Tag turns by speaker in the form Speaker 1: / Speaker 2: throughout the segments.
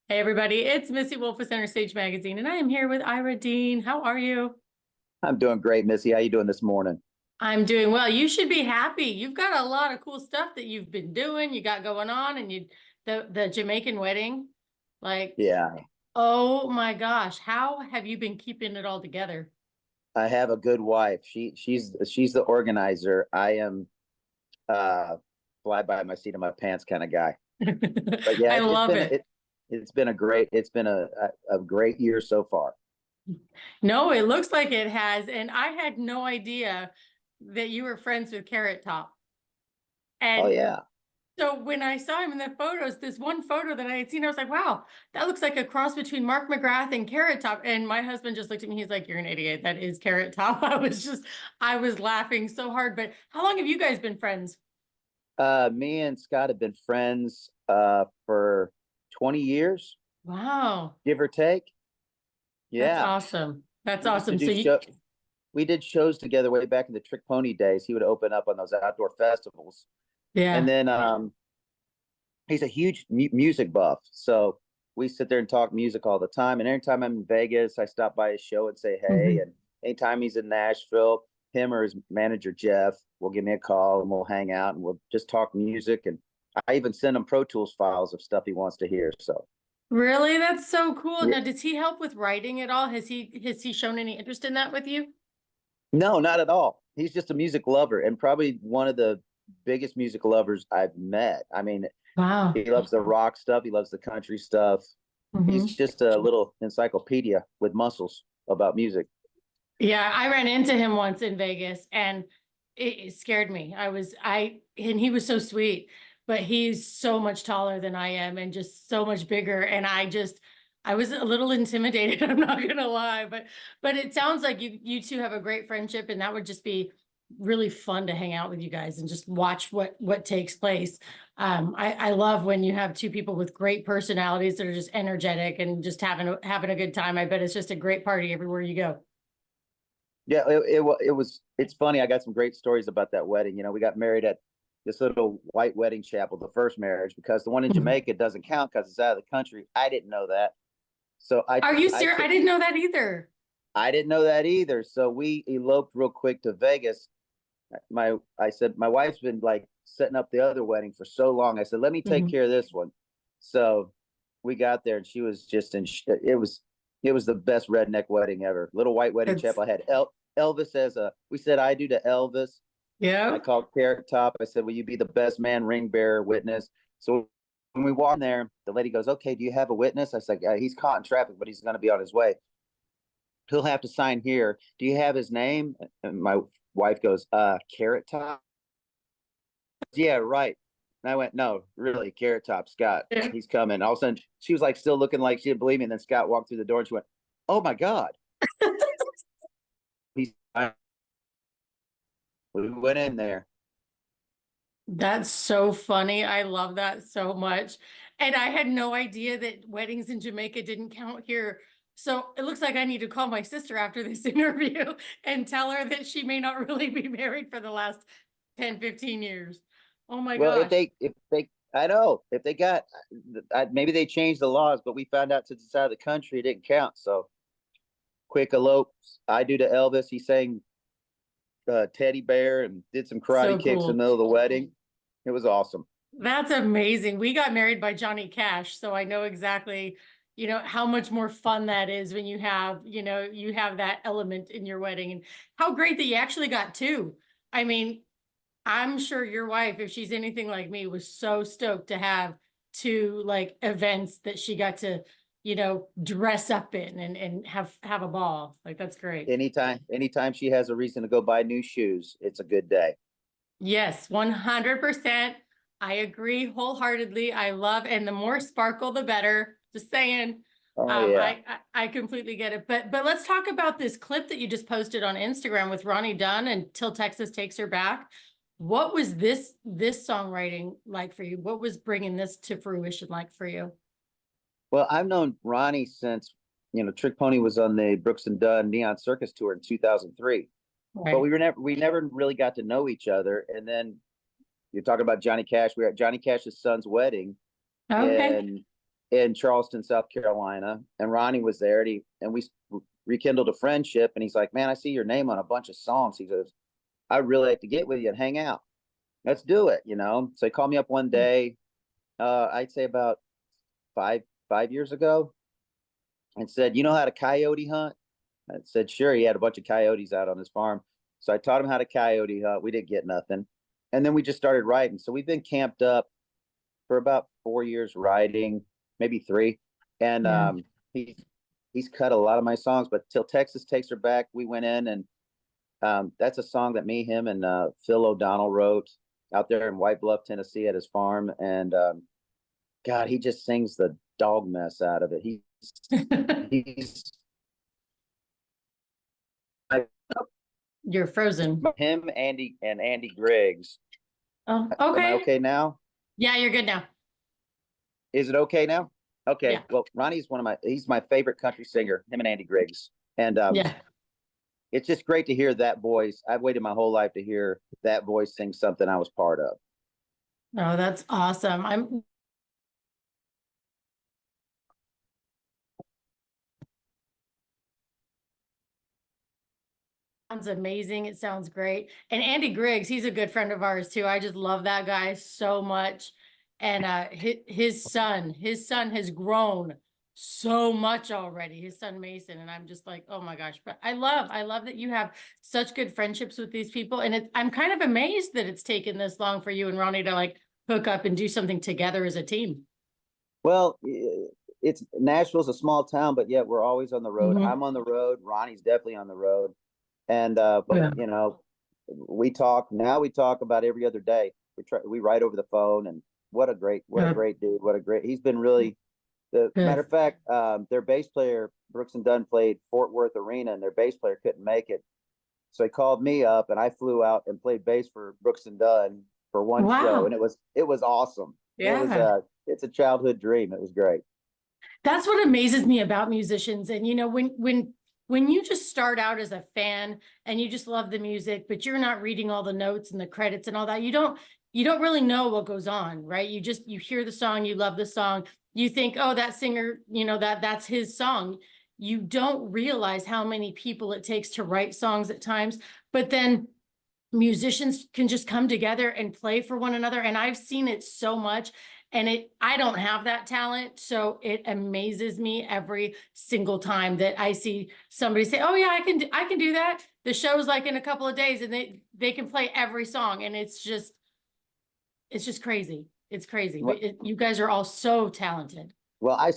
Speaker 1: Hey everybody, it's Missy Wolf with Center Stage Magazine, and I am here with Ira Dean. How are you?
Speaker 2: I'm doing great, Missy. How you doing this morning?
Speaker 1: I'm doing well. You should be happy. You've got a lot of cool stuff that you've been doing, you got going on, and the Jamaican wedding. Like,
Speaker 2: Yeah,
Speaker 1: oh my gosh, how have you been keeping it all together?
Speaker 2: I have a good wife. She's the organizer. I am uh fly by my seat of my pants kind of guy. But yeah,
Speaker 1: I love it.
Speaker 2: it's been a great year so far.
Speaker 1: No, it looks like it has, and I had no idea that you were friends with Carrot Top.
Speaker 2: Oh
Speaker 1: And
Speaker 2: yeah.
Speaker 1: so when I saw him in the photos, this one photo that I had seen, I was like, wow, that looks like a cross between Mark McGrath and Carrot Top. And my husband just looked at me. He's like, you're an idiot. That is Carrot Top. I was laughing so hard. But how long have you guys been friends?
Speaker 2: Me and Scott have been friends for 20 years,
Speaker 1: Wow.
Speaker 2: give or take.
Speaker 1: That's
Speaker 2: Yeah.
Speaker 1: awesome. That's
Speaker 2: We used to
Speaker 1: awesome.
Speaker 2: do
Speaker 1: So you,
Speaker 2: show we did shows together way back in the Trick Pony days. He would open up on those outdoor festivals. And
Speaker 1: yeah.
Speaker 2: then he's a huge music buff. So we sit there and talk music all the time. And anytime I'm in Vegas, I stop by his show and say hey.
Speaker 1: Mhm.
Speaker 2: And anytime he's in Nashville, him or his manager Jeff will give me a call and we'll hang out and we'll just talk music. And I even send him Pro Tools files of stuff he wants to hear. So
Speaker 1: Really? That's so cool.
Speaker 2: yeah.
Speaker 1: Now, does he help with writing at all? Has he shown any interest in that with you?
Speaker 2: No, not at all. He's just a music lover and probably one of the biggest music lovers I've met. I mean,
Speaker 1: Wow.
Speaker 2: he loves the rock stuff. He loves the country stuff. He's
Speaker 1: Mhm.
Speaker 2: just a little encyclopedia with muscles about music.
Speaker 1: Yeah, I ran into him once in Vegas and it scared me. And he was so sweet, but he's so much taller than I am and just so much bigger. And I was a little intimidated. I'm not gonna lie, but it sounds like you two have a great friendship and that would just be really fun to hang out with you guys and just watch what takes place. I love when you have two people with great personalities that are just energetic and just having a good time. I bet it's just a great party everywhere you go.
Speaker 2: Yeah, it's funny. I got some great stories about that wedding. You know, we got married at this little white wedding chapel, the first marriage, because the one in Jamaica doesn't count because it's out of the country. I didn't know that. So
Speaker 1: Are you
Speaker 2: I
Speaker 1: serious? I
Speaker 2: took
Speaker 1: didn't know that either.
Speaker 2: I didn't know that either. So we eloped real quick to Vegas. I said my wife's been like setting up the other wedding for so long. I said, let me take
Speaker 1: Mhm.
Speaker 2: care of this one. So we got there and she was just it was the best redneck wedding ever. Little white wedding
Speaker 1: It's
Speaker 2: chapel. I had Elvis as a we said I do to Elvis. I
Speaker 1: yeah.
Speaker 2: called Carrot Top. I said, will you be the best man, ring bearer, witness? So when we walked in there, the lady goes, okay, do you have a witness? I said, he's caught in traffic, but he's going to be on his way. He'll have to sign here. Do you have his name? And my wife goes, Carrot Top? Yeah, right. And I went, no, really, Carrot Top, Scott.
Speaker 1: Yeah.
Speaker 2: He's coming. All of a sudden, she was like still looking like she didn't believe me. And then Scott walked through the door and she went, oh my God. He's we went in there.
Speaker 1: That's so funny. I love that so much. And I had no idea that weddings in Jamaica didn't count here. So it looks like I need to call my sister after this interview and tell her that she may not really be married for the last 10, 15 years. Oh my
Speaker 2: Well,
Speaker 1: gosh.
Speaker 2: if they, I know if they got, maybe they changed the laws, but we found out to the side of the country it didn't count. So quick elope. I do to Elvis. He sang Teddy Bear and did some karate
Speaker 1: So
Speaker 2: kicks in
Speaker 1: cool.
Speaker 2: the middle of the wedding. It was awesome.
Speaker 1: That's amazing. We got married by Johnny Cash, so I know exactly, how much more fun that is when you have that element in your wedding and how great that you actually got two. I mean, I'm sure your wife, if she's anything like me, was so stoked to have two like events that she got to, dress up in and have a ball. Like that's great.
Speaker 2: Anytime she has a reason to go buy new shoes, it's a good day.
Speaker 1: Yes, 100%. I agree wholeheartedly. I love, and the more sparkle, the better. Just saying.
Speaker 2: Oh yeah.
Speaker 1: I completely get it. But let's talk about this clip that you just posted on Instagram with Ronnie Dunn and Till Texas Takes Her Back. What was this songwriting like for you? What was bringing this to fruition like for you?
Speaker 2: Well, I've known Ronnie since Trick Pony was on the Brooks and Dunn Neon Circus tour in 2003. But
Speaker 1: Right.
Speaker 2: we never really got to know each other. And then you're talking about Johnny Cash. We were at Johnny Cash's son's wedding
Speaker 1: Okay.
Speaker 2: in in Charleston, South Carolina, and Ronnie was there, and we rekindled a friendship. And he's like, "Man, I see your name on a bunch of songs." He goes, "I'd really like to get with you and hang out. Let's do it." So he called me up one day, I'd say about five years ago, and said, "You know how to coyote hunt?" I said, "Sure." He had a bunch of coyotes out on his farm. So I taught him how to coyote hunt. We didn't get nothing. And then we just started writing. So we've been camped up for about 4 years writing, maybe 3. And
Speaker 1: Yeah.
Speaker 2: he's cut a lot of my songs, but Till Texas Takes Her Back, we went in, and that's a song that me, him, and Phil O'Donnell wrote out there in White Bluff, Tennessee at his farm. And God, he just sings the dog mess out of it. He's
Speaker 1: You're frozen.
Speaker 2: him, Andy Griggs.
Speaker 1: Oh,
Speaker 2: Am I
Speaker 1: okay.
Speaker 2: okay now?
Speaker 1: Yeah, you're good now.
Speaker 2: Is it okay now? Okay.
Speaker 1: Yeah.
Speaker 2: Well, Ronnie's he's my favorite country singer, him and Andy Griggs. And
Speaker 1: Yeah.
Speaker 2: it's just great to hear that voice. I've waited my whole life to hear that voice sing something I was part of.
Speaker 1: Oh, that's awesome. Sounds amazing. It sounds great. And Andy Griggs, he's a good friend of ours too. I just love that guy so much. And his son has grown so much already, his son Mason. And I'm just like, oh my gosh. But I love that you have such good friendships with these people. And I'm kind of amazed that it's taken this long for you and Ronnie to like hook up and do something together as a team.
Speaker 2: Well, it's Nashville's a small town, but yet we're always on the road.
Speaker 1: Mhm.
Speaker 2: I'm on the road. Ronnie's definitely on the road. And but
Speaker 1: Yeah.
Speaker 2: we talk about every other day. We write over the phone, and what a great dude. He's been really the matter
Speaker 1: Good.
Speaker 2: of fact, their bass player, Brooks and Dunn, played Fort Worth Arena, and their bass player couldn't make it. So he called me up, and I flew out and played bass for Brooks and Dunn for one show, and
Speaker 1: Wow.
Speaker 2: it was awesome.
Speaker 1: Yeah.
Speaker 2: It's a childhood dream. It was great.
Speaker 1: That's what amazes me about musicians. And when you just start out as a fan and you just love the music, but you're not reading all the notes and the credits and all that, you don't really know what goes on, right? You hear the song, you love the song, you think, oh, that singer, that's his song. You don't realize how many people it takes to write songs at times, but then musicians can just come together and play for one another. And I've seen it so much. And I don't have that talent. So it amazes me every single time that I see somebody say, oh yeah, I can do that. The show's like in a couple of days and they can play every song. And it's just crazy. It's crazy.
Speaker 2: Well,
Speaker 1: You guys are all so talented.
Speaker 2: I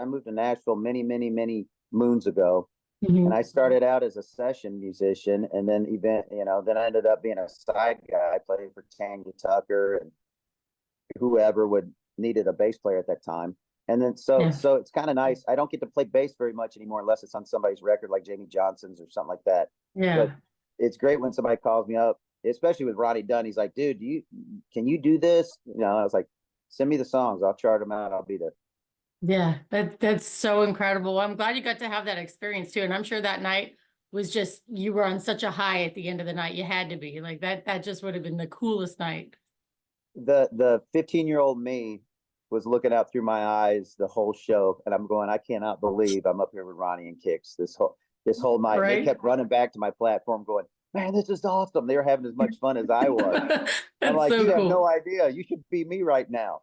Speaker 2: moved to Nashville many, many, many moons ago. And
Speaker 1: Mhm.
Speaker 2: I started out as a session musician, and then then I ended up being a side guy. I played for Tanya Tucker and whoever would needed a bass player at that time. And then
Speaker 1: Yeah.
Speaker 2: so it's kind of nice. I don't get to play bass very much anymore unless it's on somebody's record like Jamie Johnson's or something like that. But
Speaker 1: Yeah.
Speaker 2: it's great when somebody calls me up, especially with Ronnie Dunn. He's like, "Dude, can you do this?" I was like, "Send me the songs. I'll chart them out. I'll be there."
Speaker 1: Yeah, that's so incredible. I'm glad you got to have that experience too. And I'm sure that night was just, you were on such a high at the end of the night. You had to be like that just would have been the coolest night.
Speaker 2: The 15-year-old me was looking out through my eyes the whole show, and I'm going, I cannot believe I'm up here with Ronnie and Kix this whole night. And they
Speaker 1: Right?
Speaker 2: kept running back to my platform, going, "Man, this is awesome!" They were having as much fun as I was. I'm
Speaker 1: That's
Speaker 2: like,
Speaker 1: so
Speaker 2: "You have no
Speaker 1: cool.
Speaker 2: idea. You should be me right now."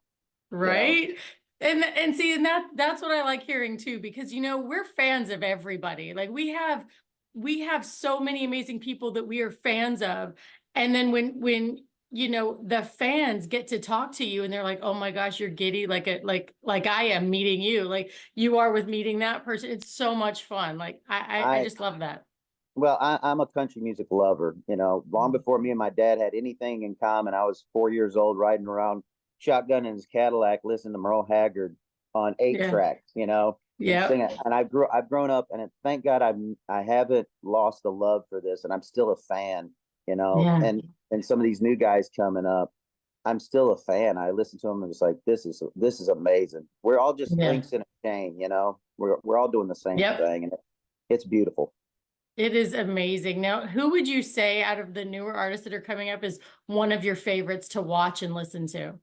Speaker 2: You know.
Speaker 1: Right? And see, and that's what I like hearing too, because we're fans of everybody. Like we have so many amazing people that we are fans of. And then when the fans get to talk to you and they're like, oh my gosh, you're giddy like I am meeting you, like you are with meeting that person. It's so much fun. Like I
Speaker 2: I
Speaker 1: just love that.
Speaker 2: Well, I'm a country music lover. Long before me and my dad had anything in common, I was 4 years old riding around shotgun in his Cadillac, listening to Merle Haggard on eight
Speaker 1: Yeah.
Speaker 2: tracks, and
Speaker 1: Yeah.
Speaker 2: singing. And I've grown up, and thank God I haven't lost the love for this, and I'm still a fan.
Speaker 1: Yeah.
Speaker 2: And some of these new guys coming up, I'm still a fan. I listen to them and it's like this is amazing. We're all just
Speaker 1: Yeah.
Speaker 2: links in a chain. We're all doing the same
Speaker 1: Yep.
Speaker 2: thing, and it's beautiful.
Speaker 1: It is amazing. Now, who would you say out of the newer artists that are coming up is one of your favorites to watch and listen to?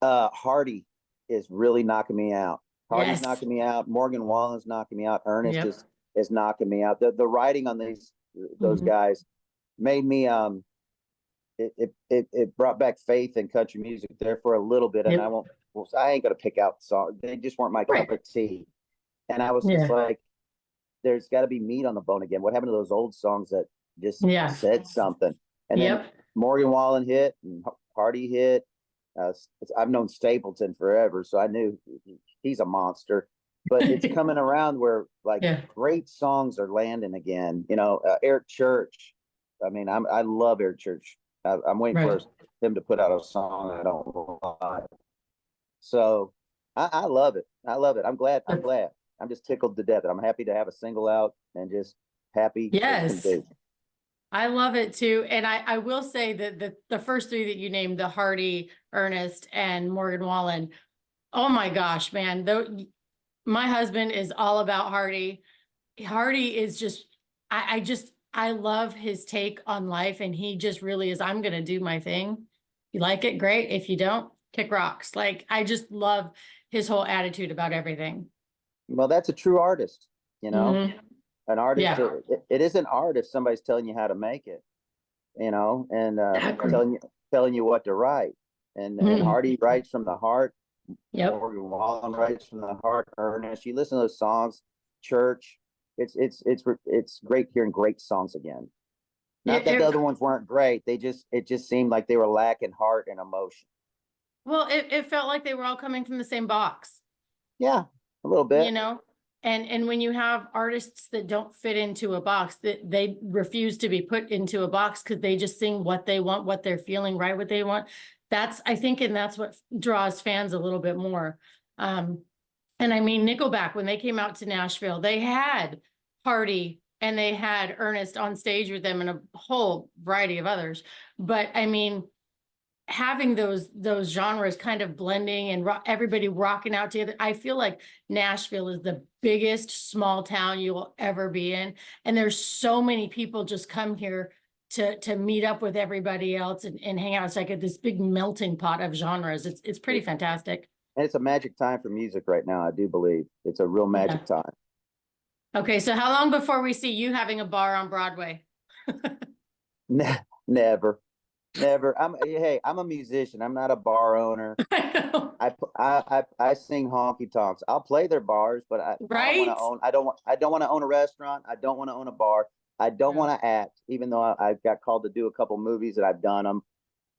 Speaker 2: Hardy. is really knocking me out. Hardy's
Speaker 1: Yes.
Speaker 2: knocking me out. Morgan Wallen's knocking me out. Ernest
Speaker 1: Yep.
Speaker 2: is knocking me out. The writing on those
Speaker 1: Mhm.
Speaker 2: guys made me it brought back faith in country music there for a little bit, and
Speaker 1: Yep.
Speaker 2: I ain't gonna pick out songs. They just weren't my cup
Speaker 1: Right.
Speaker 2: of tea. And I was just
Speaker 1: Yeah.
Speaker 2: like, there's got to be meat on the bone again. What happened to those old songs that just
Speaker 1: Yeah.
Speaker 2: said something? And then
Speaker 1: Yep.
Speaker 2: Morgan Wallen hit and Hardy hit. I've known Stapleton forever, so I knew he's a monster. But it's coming around where like
Speaker 1: Yeah.
Speaker 2: great songs are landing again. Eric Church. I mean, I love Eric Church. I'm waiting for
Speaker 1: Right.
Speaker 2: him to put out a song I don't like. So I love it. I love it. I'm glad. I'm glad. I'm just tickled to death. I'm happy to have a single out and just happy as can
Speaker 1: Yes.
Speaker 2: be.
Speaker 1: I love it too. And I will say that the first three that you named, the Hardy, Ernest, and Morgan Wallen, oh my gosh, man. Though my husband is all about Hardy. Hardy is just, I love his take on life. And he just really is, I'm gonna do my thing. You like it, great. If you don't, kick rocks. Like I just love his whole attitude about everything.
Speaker 2: Well, that's a true artist.
Speaker 1: Mhm.
Speaker 2: An artist.
Speaker 1: Yeah.
Speaker 2: It isn't art if somebody's telling you how to make it. And
Speaker 1: Exactly.
Speaker 2: telling you what to write. And
Speaker 1: Mhm.
Speaker 2: Hardy writes from the heart.
Speaker 1: Yep.
Speaker 2: Morgan Wallen writes from the heart. Ernest, you listen to those songs. Church. It's great hearing great songs again. Not
Speaker 1: It,
Speaker 2: that the
Speaker 1: it
Speaker 2: other ones weren't great. It just seemed like they were lacking heart and emotion.
Speaker 1: Well, it felt like they were all coming from the same box,
Speaker 2: Yeah, a little
Speaker 1: you
Speaker 2: bit.
Speaker 1: know? And when you have artists that don't fit into a box, that they refuse to be put into a box because they just sing what they want, what they're feeling, write what they want. That's, I think, and that's what draws fans a little bit more. Um, and I mean, Nickelback, when they came out to Nashville, they had Hardy and they had Ernest on stage with them and a whole variety of others. But I mean, having those genres kind of blending and everybody rocking out together. I feel like Nashville is the biggest small town you will ever be in, and there's so many people just come here to meet up with everybody else and hang out. It's like this big melting pot of genres. It's pretty fantastic.
Speaker 2: And it's a magic time for music right now. I do believe it's a real
Speaker 1: Yeah.
Speaker 2: magic time.
Speaker 1: Okay, so how long before we see you having a bar on Broadway?
Speaker 2: Never, never. I'm a musician. I'm not a bar owner.
Speaker 1: I know.
Speaker 2: I sing honky tonks. I'll play their bars, but I don't want to
Speaker 1: Right?
Speaker 2: own. I don't want to own a restaurant. I don't want to own a bar. I don't
Speaker 1: Yeah.
Speaker 2: want to act, even though I've got called to do a couple movies that I've done them.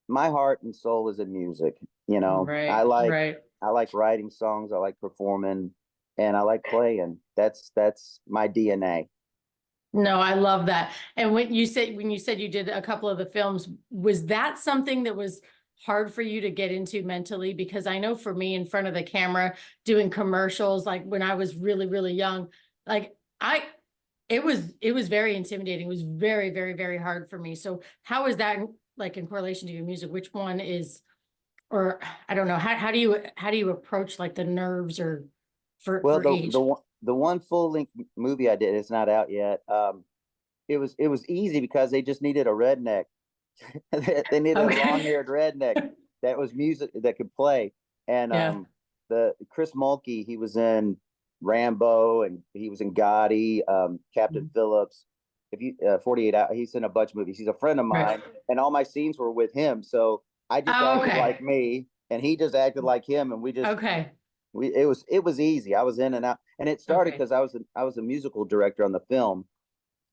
Speaker 2: My heart and soul is in music. I
Speaker 1: Right,
Speaker 2: like
Speaker 1: right.
Speaker 2: writing songs. I like performing, and I like playing. That's my DNA.
Speaker 1: No, I love that. And when you said you did a couple of the films, was that something that was hard for you to get into mentally? Because I know for me in front of the camera doing commercials, like when I was really, really young, like it was very intimidating. It was very, very, very hard for me. So how is that like in correlation to your music? Which one is, or I don't know, how do you approach like the nerves or
Speaker 2: Well,
Speaker 1: for
Speaker 2: the
Speaker 1: each?
Speaker 2: one full length movie I did, it's not out yet. It was easy because they just needed a redneck. They needed a long
Speaker 1: Okay.
Speaker 2: haired redneck that was music that could play. And
Speaker 1: Yeah.
Speaker 2: the Chris Mulkey, he was in Rambo and he was in Gotti, Captain Phillips. If you 48 Hours, he's in a bunch of movies. He's a friend of
Speaker 1: Right.
Speaker 2: mine, and all my scenes were with him. So I just
Speaker 1: Oh,
Speaker 2: acted
Speaker 1: okay.
Speaker 2: like me, and he just acted like him, and
Speaker 1: Okay.
Speaker 2: it was easy. I was in and out, and it started
Speaker 1: Okay.
Speaker 2: because I was a musical director on the film,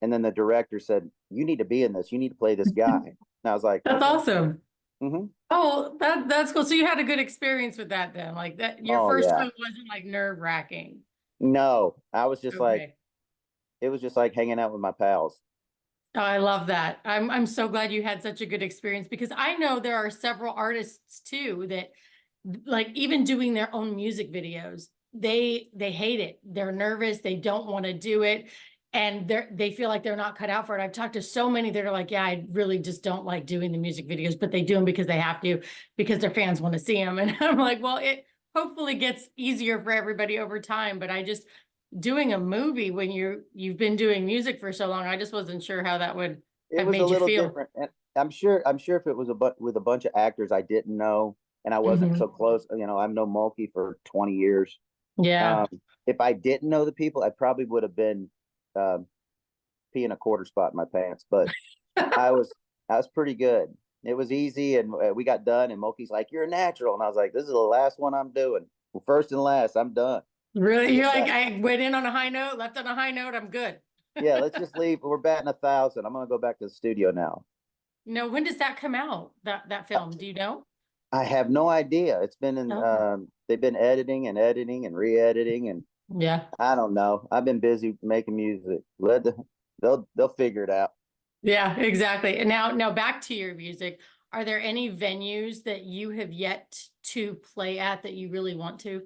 Speaker 2: and then the director said, "You need to be in this. You need to play this guy." And I was like,
Speaker 1: That's
Speaker 2: "Okay."
Speaker 1: awesome.
Speaker 2: Hmm.
Speaker 1: Oh, that's cool. So you had a good experience with that then. Like that your
Speaker 2: Oh
Speaker 1: first
Speaker 2: yeah.
Speaker 1: one wasn't like nerve-wracking.
Speaker 2: No, I was just like,
Speaker 1: Okay.
Speaker 2: it was just like hanging out with my pals.
Speaker 1: Oh, I love that. I'm so glad you had such a good experience because I know there are several artists too that like even doing their own music videos, they hate it. They're nervous, they don't want to do it, and they feel like they're not cut out for it. I've talked to so many that are like, yeah, I really just don't like doing the music videos, but they do them because they have to, because their fans want to see them. And I'm like, well, it hopefully gets easier for everybody over time, but I just doing a movie when you've been doing music for so long, I just wasn't sure how that would
Speaker 2: It
Speaker 1: have
Speaker 2: was a
Speaker 1: made you
Speaker 2: little
Speaker 1: feel.
Speaker 2: different, and I'm sure if it was with a bunch of actors I didn't know, and I wasn't so close. You know, I've known Mulkey for 20 years.
Speaker 1: Yeah.
Speaker 2: If I didn't know the people, I probably would have been peeing a quarter spot in my pants. But I was pretty good. It was easy, and we got done. And Mulkey's like, "You're a natural," and I was like, "This is the last one I'm doing. Well, first and last, I'm done."
Speaker 1: Really? You're like, I went in on a high note, left on a high note. I'm good.
Speaker 2: Yeah, let's just leave. We're batting 1,000. I'm gonna go back to the studio now.
Speaker 1: No, when does that come out? That film? Do you know?
Speaker 2: I have no idea. It's been in.
Speaker 1: Oh.
Speaker 2: They've been editing and editing and re-editing, and
Speaker 1: Yeah.
Speaker 2: I don't know. I've been busy making music. They'll figure it out.
Speaker 1: Yeah, exactly. And now back to your music. Are there any venues that you have yet to play at that you really want to?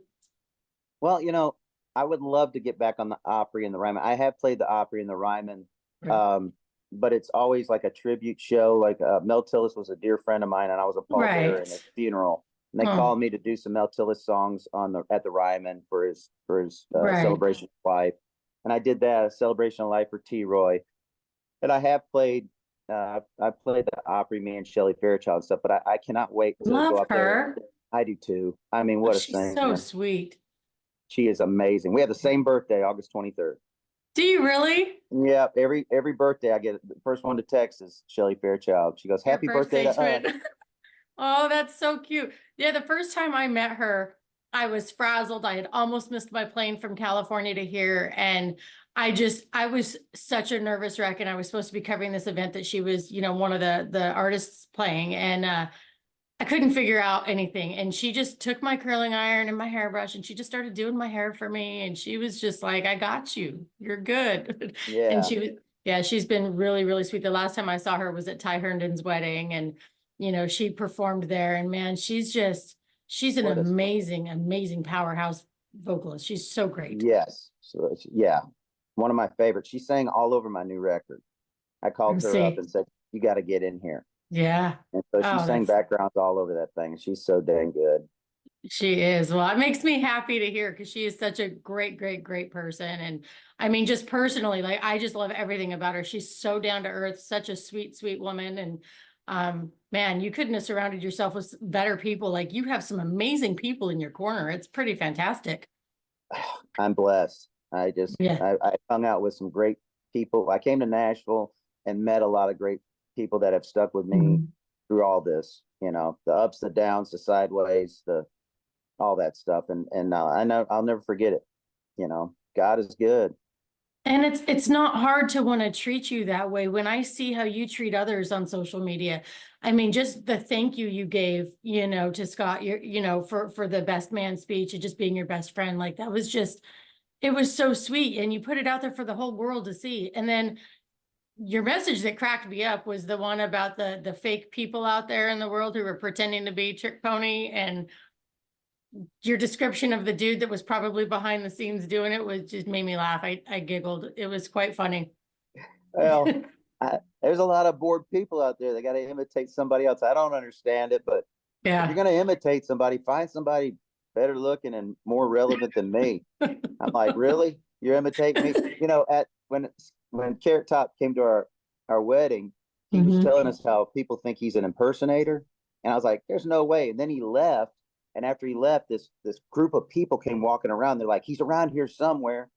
Speaker 2: Well, you know, I would love to get back on the Opry and the Ryman. I have played the Opry and the Ryman,
Speaker 1: Right.
Speaker 2: but it's always like a tribute show. Like Mel Tillis was a dear friend of mine, and I was a pallbearer in his funeral. And they called me to do some Mel Tillis songs at the Ryman for his celebration of life, and I did that, a celebration of life for T. Roy. And I have played. I played the Opry, me and Shelley Fairchild and stuff, but I cannot wait to go up there. I do too. I mean, what a singer!
Speaker 1: So sweet.
Speaker 2: She is amazing. We have the same birthday, August 23rd.
Speaker 1: Do you really?
Speaker 2: Yeah, every birthday I get the first one to text is Shelley Fairchild. She goes, "Happy birthday to us."
Speaker 1: Oh, that's so cute. Yeah, the first time I met her, I was frazzled. I had almost missed my plane from California to here. And I was such a nervous wreck. And I was supposed to be covering this event that she was, one of the artists playing. And I couldn't figure out anything. And she just took my curling iron and my hairbrush and she just started doing my hair for me. And she was just like, "I got you. You're good."
Speaker 2: Yeah.
Speaker 1: And she's been really, really sweet. The last time I saw her was at Ty Herndon's wedding. And, she performed there. And man, she's an amazing, amazing powerhouse vocalist. She's so great.
Speaker 2: Yes. So, yeah. One of my favorites. She sang all over my new record. I called her up and said, "You got to get in here."
Speaker 1: Yeah.
Speaker 2: And so she sang backgrounds all over that thing. She's so dang good.
Speaker 1: She is. Well, it makes me happy to hear because she is such a great, great, great person. And I mean, just personally, like I just love everything about her. She's so down to earth, such a sweet, sweet woman. And man, you couldn't have surrounded yourself with better people. Like you have some amazing people in your corner. It's pretty fantastic.
Speaker 2: I'm blessed. I hung out with some great people. I came to Nashville and met a lot of great people that have stuck with me through all this, the ups, the downs, the sideways, all that stuff. And I know I'll never forget it. God is good.
Speaker 1: And it's not hard to want to treat you that way. When I see how you treat others on social media, I mean, just the thank you gave, to Scott, for the best man speech and just being your best friend. Like that was it was so sweet. And you put it out there for the whole world to see. And then your message that cracked me up was the one about the fake people out there in the world who were pretending to be Trick Pony, and your description of the dude that was probably behind the scenes doing it was just made me laugh. I giggled. It was quite funny.
Speaker 2: Well, there's a lot of bored people out there that got to imitate somebody else. I don't understand it, but if you're going to imitate somebody, find somebody better looking and more relevant than me. I'm like, really? You're imitating me? When Carrot Top came to our wedding, he was telling us how people think he's an impersonator. And I was like, there's no way. And then he left. And after he left, this group of people came walking around. They're like, "He's around here somewhere."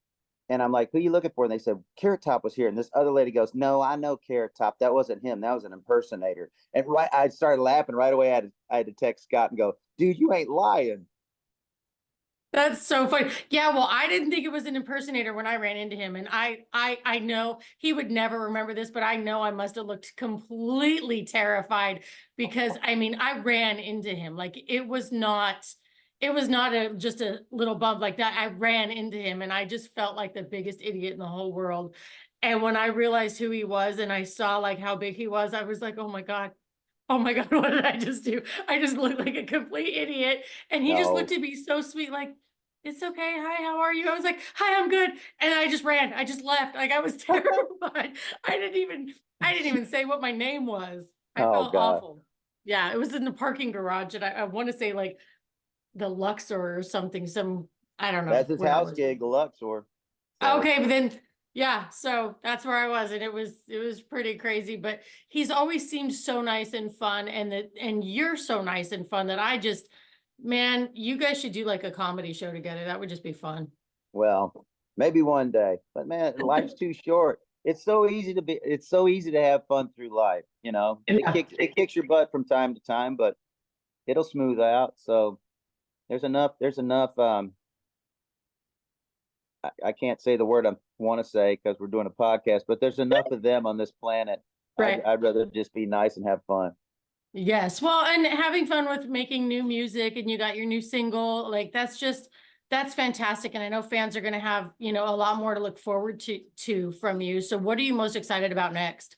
Speaker 2: And I'm like, "Who are you looking for?" And they said, "Carrot Top was here." And this other lady goes, "No, I know Carrot Top. That wasn't him. That was an impersonator." And I started laughing right away. I had to text Scott and go, "Dude, you ain't lying."
Speaker 1: That's so funny. Yeah, well, I didn't think it was an impersonator when I ran into him. And I know he would never remember this, but I know I must have looked completely terrified because I mean, I ran into him. Like it was not just a little bump like that. I ran into him and I just felt like the biggest idiot in the whole world. And when I realized who he was and I saw like how big he was, I was like, oh my God, what did I just do? I just looked like a complete idiot. And he just looked at me so sweet, like, "It's okay. Hi, how are you?" I was like, "Hi, I'm good." And I just ran. I just left. Like I was terrified. I didn't even say what my name was. I felt awful. Yeah, it was in the parking garage. And I want to say like the Luxor or something. I don't know.
Speaker 2: That's his house gig, the Luxor.
Speaker 1: So. Okay, but then Yeah, so that's where I was, and it was pretty crazy, but he's always seemed so nice and fun, and you're so nice and fun that I just, man, you guys should do like a comedy show together. That would just be fun.
Speaker 2: Well, maybe one day, but man, life's too short. It's so easy to have fun through life, you know.
Speaker 1: Yeah.
Speaker 2: It kicks your butt from time to time, but it'll smooth out. So there's enough I can't say the word I want to say because we're doing a podcast, but there's enough of them on this planet.
Speaker 1: Right.
Speaker 2: I'd rather just be nice and have fun.
Speaker 1: Yes. Well, and having fun with making new music, and you got your new single, like that's fantastic. And I know fans are going to have, a lot more to look forward to from you. So what are you most excited about next?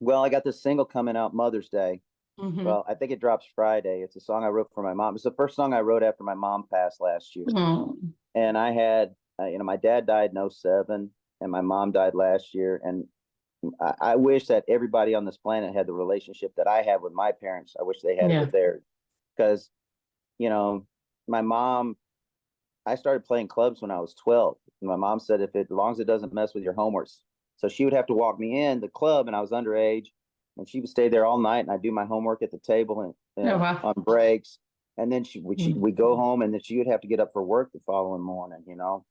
Speaker 2: Well, I got this single coming out Mother's Day.
Speaker 1: Hmm.
Speaker 2: Well, I think it drops Friday. It's a song I wrote for my mom. It's the first song I wrote after my mom passed last year. And I had, my dad died in '07 and my mom died last year. And I wish that everybody on this planet had the relationship that I have with my parents. I wish they had it
Speaker 1: Yeah.
Speaker 2: with theirs because, you know, my mom, I started playing clubs when I was 12. My mom said, as long as it doesn't mess with your homework. So she would have to walk me in the club and I was underage and she would stay there all night and I'd do my homework at the table and
Speaker 1: Oh, wow.
Speaker 2: on breaks. And then
Speaker 1: Mm.
Speaker 2: we'd go home and then she would have to get up for work the following morning, you know?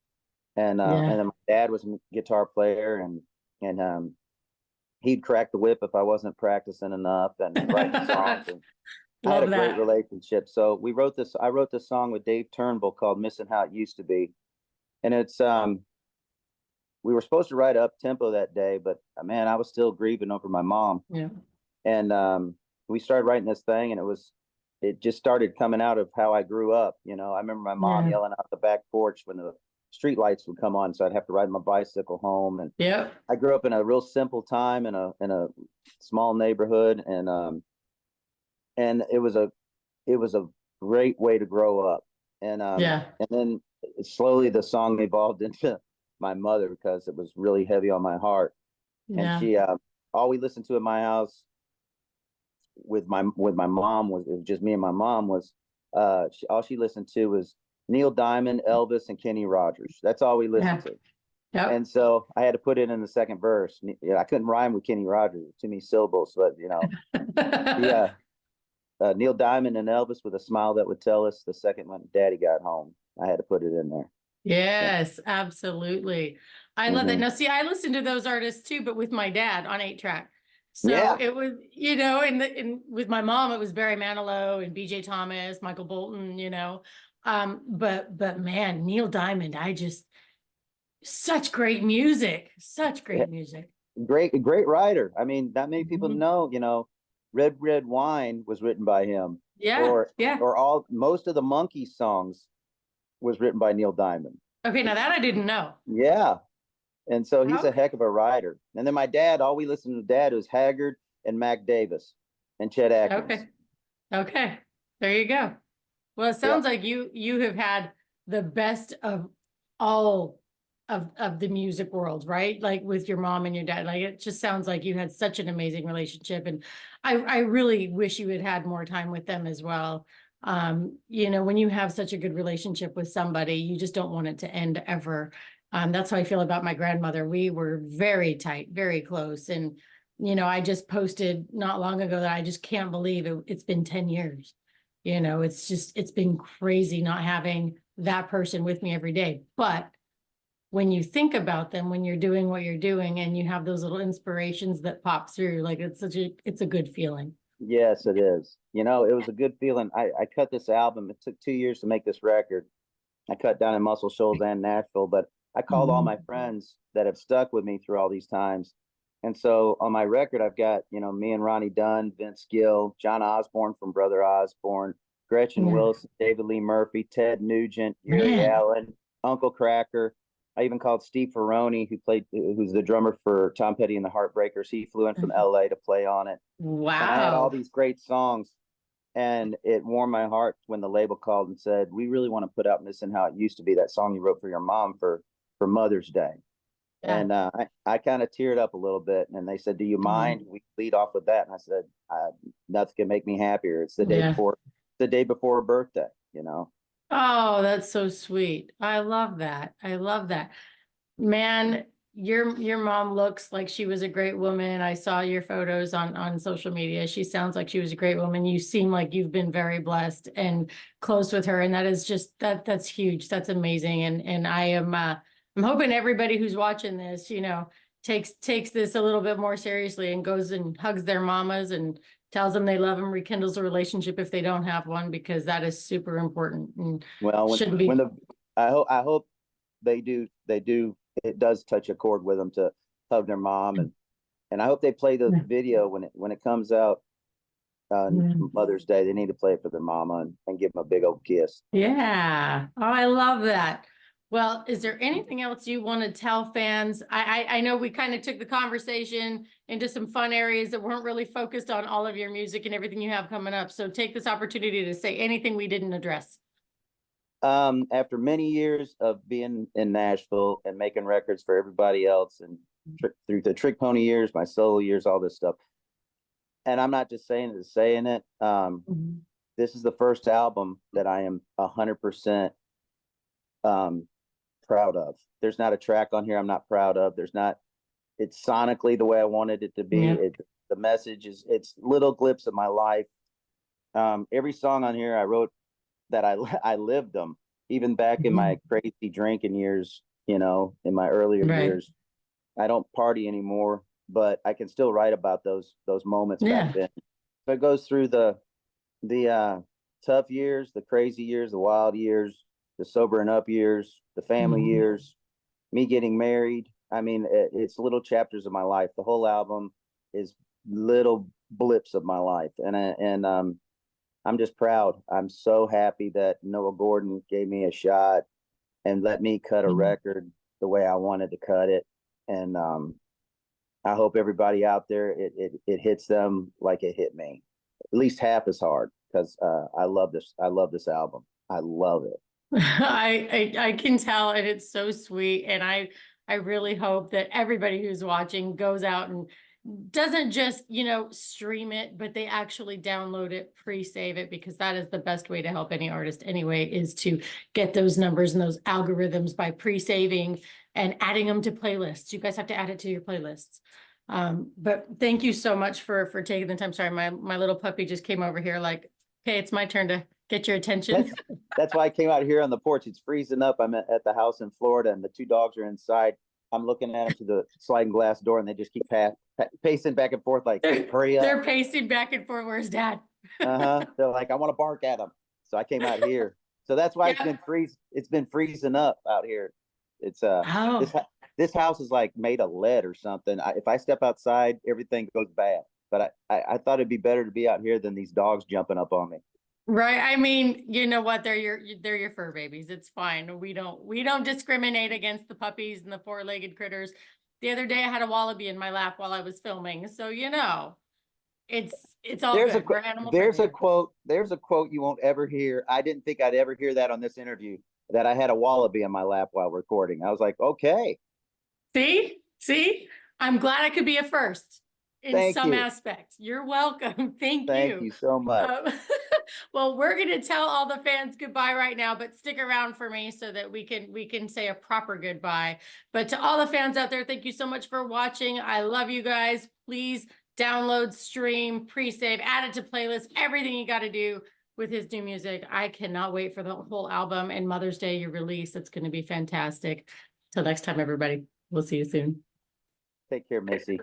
Speaker 2: And
Speaker 1: Yeah.
Speaker 2: then my dad was a guitar player and he'd crack the whip if I wasn't practicing enough and writing songs. And I had a
Speaker 1: Love
Speaker 2: great
Speaker 1: that.
Speaker 2: relationship. So I wrote this song with Dave Turnbull called Missing How It Used to Be. And we were supposed to write up tempo that day, but man, I was still grieving over my mom.
Speaker 1: Yeah.
Speaker 2: And we started writing this thing and it just started coming out of how I grew up. You know, I remember my mom
Speaker 1: Yeah.
Speaker 2: yelling out the back porch when the street lights would come on. So I'd have to ride my bicycle home. And
Speaker 1: Yep.
Speaker 2: I grew up in a real simple time in a small neighborhood. And it was a great way to grow up.
Speaker 1: Yeah.
Speaker 2: And then slowly the song evolved into my mother because it was really heavy on my heart. And
Speaker 1: Yeah.
Speaker 2: she, all we listened to in my house with my mom was, it was just me and my mom was, all she listened to was Neil Diamond, Elvis, and Kenny Rogers. That's all we
Speaker 1: Yeah.
Speaker 2: listened to.
Speaker 1: Yep.
Speaker 2: And so I had to put it in the second verse. I couldn't rhyme with Kenny Rogers, too many syllables, but yeah. Neil Diamond and Elvis with a smile that would tell us the second when Daddy got home. I had to put it in there.
Speaker 1: Yes, absolutely. I love that.
Speaker 2: Hmm.
Speaker 1: Now, see, I listened to those artists too, but with my dad on 8-track. So
Speaker 2: Yeah,
Speaker 1: it was, and with my mom, it was Barry Manilow and BJ Thomas, Michael Bolton. But man, Neil Diamond, such great music, such
Speaker 2: yeah,
Speaker 1: great music.
Speaker 2: great writer. I mean, not many people
Speaker 1: Mhm.
Speaker 2: know. Red Red Wine was written by him,
Speaker 1: Yeah, yeah.
Speaker 2: or all most of the Monkey songs was written by Neil Diamond.
Speaker 1: Okay, now that I didn't know.
Speaker 2: Yeah, and so he's a
Speaker 1: Okay,
Speaker 2: heck of a writer. And then my dad, all we listened to Dad was Haggard and Mac Davis and Chet Atkins.
Speaker 1: okay, okay. There you go. Well, it
Speaker 2: Yeah.
Speaker 1: sounds like you have had the best of all of the music world, right? Like with your mom and your dad. Like it just sounds like you had such an amazing relationship. And I really wish you had had more time with them as well. When you have such a good relationship with somebody, you just don't want it to end ever. That's how I feel about my grandmother. We were very tight, very close. And I just posted not long ago that I just can't believe it's been 10 years. It's been crazy not having that person with me every day. But when you think about them, when you're doing what you're doing and you have those little inspirations that pop through, like it's a good feeling.
Speaker 2: Yes, it is. It was a good feeling. I cut this album. It took 2 years to make this record. I cut down in Muscle Shoals and Nashville, but I called all my
Speaker 1: Mhm.
Speaker 2: friends that have stuck with me through all these times. And so on my record, I've got, me and Ronnie Dunn, Vince Gill, John Osborne from Brother Osborne, Gretchen
Speaker 1: Yeah.
Speaker 2: Wilson, David Lee Murphy, Ted Nugent, Gary
Speaker 1: Man.
Speaker 2: Allen, Uncle Cracker. I even called Steve Ferroni, who's the drummer for Tom Petty and the Heartbreakers. He flew in from LA to play on it. And I had all
Speaker 1: Wow.
Speaker 2: these great songs. And it warmed my heart when the label called and said, "We really want to put out Missing How It Used to Be, that song you wrote for your mom for Mother's Day."
Speaker 1: Yeah.
Speaker 2: And I kind of teared up a little bit. And they said, "Do you
Speaker 1: Mhm.
Speaker 2: mind? We lead off with that." And I said, "Nothing can make me happier. It's
Speaker 1: Yeah.
Speaker 2: the day before a birthday."
Speaker 1: Oh, that's so sweet. I love that. I love that. Man, your mom looks like she was a great woman. I saw your photos on social media. She sounds like she was a great woman. You seem like you've been very blessed and close with her, and that is just that's huge. That's amazing. And I am I'm hoping everybody who's watching this, you know, takes this a little bit more seriously and goes and hugs their mamas and tells them they love them, rekindles a relationship if they don't have one, because that is super important and
Speaker 2: Well,
Speaker 1: should
Speaker 2: when
Speaker 1: be.
Speaker 2: the I hope they do, it does touch a chord with them to hug their mom, and I hope they play the video when it comes out on Mother's Day. They need to play it for their mama and give them a big old kiss.
Speaker 1: Yeah. Oh, I love that. Well, is there anything else you want to tell fans? I know we kind of took the conversation into some fun areas that weren't really focused on all of your music and everything you have coming up. So take this opportunity to say anything we didn't address.
Speaker 2: After many years of being in Nashville and making records for everybody else, and through the Trick Pony years, my solo years, all this stuff, and I'm not just saying it. This is the first album that I am 100% proud of. There's not a track on here I'm not proud of. It's sonically the way I wanted it to be.
Speaker 1: Yeah.
Speaker 2: The message it's little glimpses of my life. Every song on here I wrote that I lived them, even back in my crazy drinking years, you know, in my earlier years. I don't party anymore, but I can still write about those moments back then. So it goes through the tough years, the crazy years, the wild years, the sobering up years, the family years, me getting married. I mean, it's little chapters of my life. The whole album is little blips of my life, and I'm just proud. I'm so happy that Noah Gordon gave me a shot and let me cut a record the way I wanted to cut it. And I hope everybody out there, it hits them like it hit me, at least half as hard, because I love this. I love this album. I love it.
Speaker 1: I can tell, and it's so sweet. And I really hope that everybody who's watching goes out and doesn't just, you know, stream it, but they actually download it, pre-save it, because that is the best way to help any artist anyway, is to get those numbers and those algorithms by pre-saving and adding them to playlists. You guys have to add it to your playlists. But thank you so much for taking the time. Sorry, my little puppy just came over here like, okay, it's my turn to get your attention.
Speaker 2: That's why I came out here on the porch. It's freezing up. I'm at the house in Florida, and the two dogs are inside. I'm looking at them through the sliding glass door, and they just keep pacing back and forth like, hurry up.
Speaker 1: They're pacing back and forth. Where's Dad?
Speaker 2: They're like, I want to bark at them. So I came out here. So that's why it's been freezing up out here. It's this house is like made of lead or something. If I step outside, everything goes bad. But I thought it'd be better to be out here than these dogs jumping up on me.
Speaker 1: Right. I mean, you know what? They're your fur babies. It's fine. We don't discriminate against the puppies and the four-legged critters. The other day I had a wallaby in my lap while I was filming. So, you know, it's all
Speaker 2: There's
Speaker 1: good.
Speaker 2: There's a quote you won't ever hear. I didn't think I'd ever hear that on this interview, that I had a wallaby in my lap while recording. I was like, okay.
Speaker 1: See, I'm glad I could be a first in some aspects. You're welcome. Thank you.
Speaker 2: Thank you so much.
Speaker 1: Well, we're going to tell all the fans goodbye right now, but stick around for me so that we can say a proper goodbye. But to all the fans out there, thank you so much for watching. I love you guys. Please download, stream, pre-save, add it to playlists, everything you got to do with his new music. I cannot wait for the whole album and Mother's Day you release. It's going to be fantastic. Till next time, everybody. We'll see you soon.
Speaker 2: Take care, Missy.